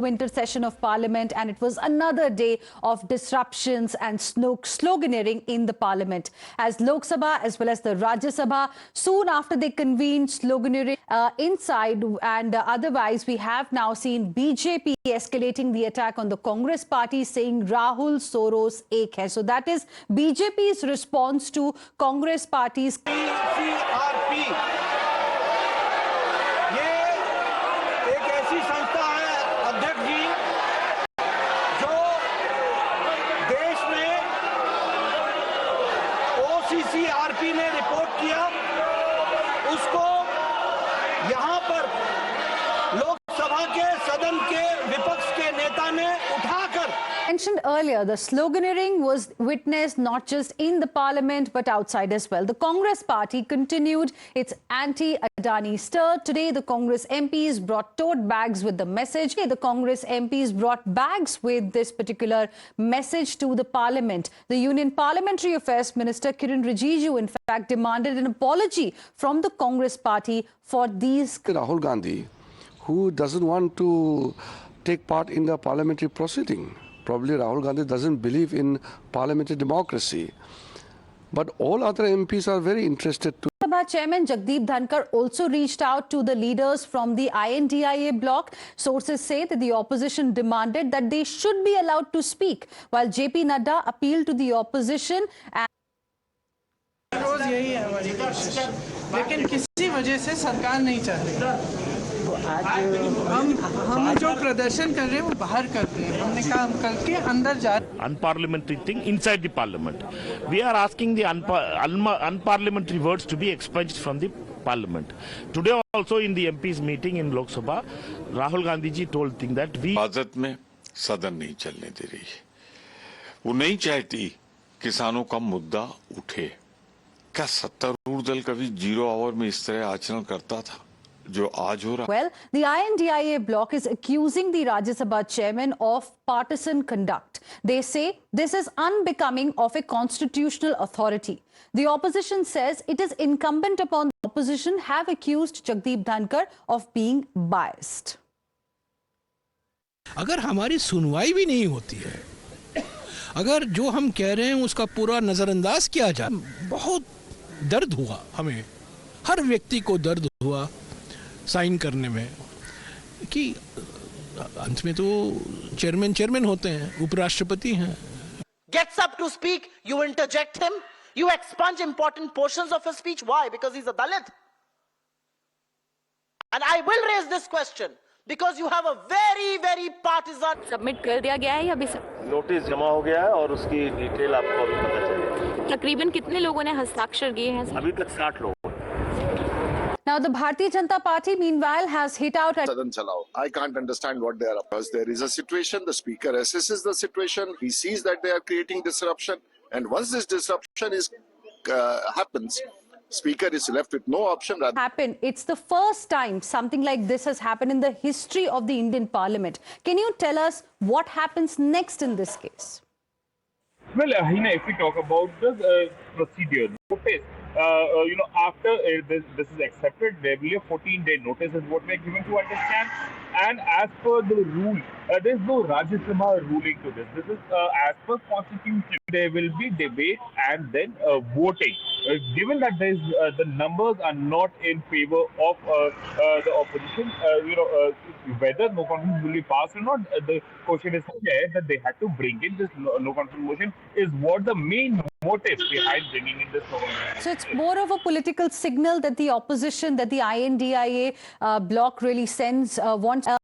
winter session of Parliament, and it was another day of disruptions and sloganeering in the Parliament. As Lok Sabha as well as the Rajya Sabha, soon after they convened, sloganeering inside and otherwise, we have now seen BJP escalating the attack on the Congress party, saying Rahul Soros ek hai. So that is BJP's response to Congress party's CRP. CRP ने report किया, उसको यहां पर लोकसभा के सदन के विपक्ष के नेता ने उठाकर mentioned earlier, the sloganeering was witnessed not just in the Parliament but outside as well. The Congress party continued its anti-Adani stir. Today, the Congress MPs brought tote bags with the message. The Congress MPs brought bags with this particular message to the Parliament. The Union Parliamentary Affairs Minister Kiren Rijiju, in fact, demanded an apology from the Congress party for these. Rahul Gandhi, who doesn't want to take part in the parliamentary proceeding. Probably Rahul Gandhi doesn't believe in parliamentary democracy. But all other MPs are very interested to. Sabha Chairman Jagdeep Dhankar also reached out to the leaders from the INDIA bloc. Sources say that the opposition demanded that they should be allowed to speak, while JP Nadda appealed to the opposition. रोज यही है हमारी कोशिश, लेकिन किसी वजह से सरकार नहीं चाह रही। हम जो प्रदर्शन कर रहे हैं वो बाहर करते हैं, हमने काम करके अंदर जा unparliamentary thing inside the parliament. We are asking the unparliamentary words to be expunged from the parliament. Today also in the MPs meeting in Lok Sabha, Rahul Gandhi ji told thing that we हिफाजत में सदन नहीं चलने दे रही है, वो नहीं चाहती किसानों का मुद्दा उठे। क्या सत्तारूढ़ दल कभी 0 आवर में इस तरह आचरण करता था जो आज हो रहा? Well, the INDIA bloc is accusing the Rajya Sabha chairman of partisan conduct. They say this is unbecoming of a constitutional authority. The opposition says it is incumbent upon the opposition have accused Jagdeep Dhankar of being biased. अगर हमारी सुनवाई भी नहीं होती है, अगर जो हम कह रहे हैं उसका पूरा नजरअंदाज किया जाए, बहुत दर्द हुआ हमें, हर व्यक्ति को दर्द हुआ साइन करने में कि अंत में तो चेयरमैन होते हैं, उपराष्ट्रपति हैं. Gets up to speak, you interject him, you expunge important portions of his speech. Why? Because he's a Dalit. And I will raise this question because you have a very, very partisan. Submit कर दिया गया है या अभी notice जमा हो गया है और उसकी डिटेल आपको अभी पता चलेगा. तकरीबन कितने लोगों ने हस्ताक्षर किए हैं? अभी तक 60 लोग. Now, the Bharatiya Janata Party, meanwhile, has hit out at Sadan Chalao. I can't understand what they are up. There is a situation, the speaker assesses the situation, he sees that they are creating disruption, and once this disruption happens, speaker is left with no option. Happen. It's the first time something like this has happened in the history of the Indian Parliament. Can you tell us what happens next in this case? Well, Hina, if we talk about the procedure, notice, after this is accepted, there will be a 14-day notice is what we are given to understand. And as per the rule, there is no Rajya Sabha ruling to this. This is as per constitution. There will be debate and then voting. Given that there is, the numbers are not in favor of the opposition, whether no confidence will be passed or not, the question is there that they had to bring in this no confidence motion is what the main motive behind bringing in this no confidence. So it's more of a political signal that the opposition, that the INDIA bloc really sends, wants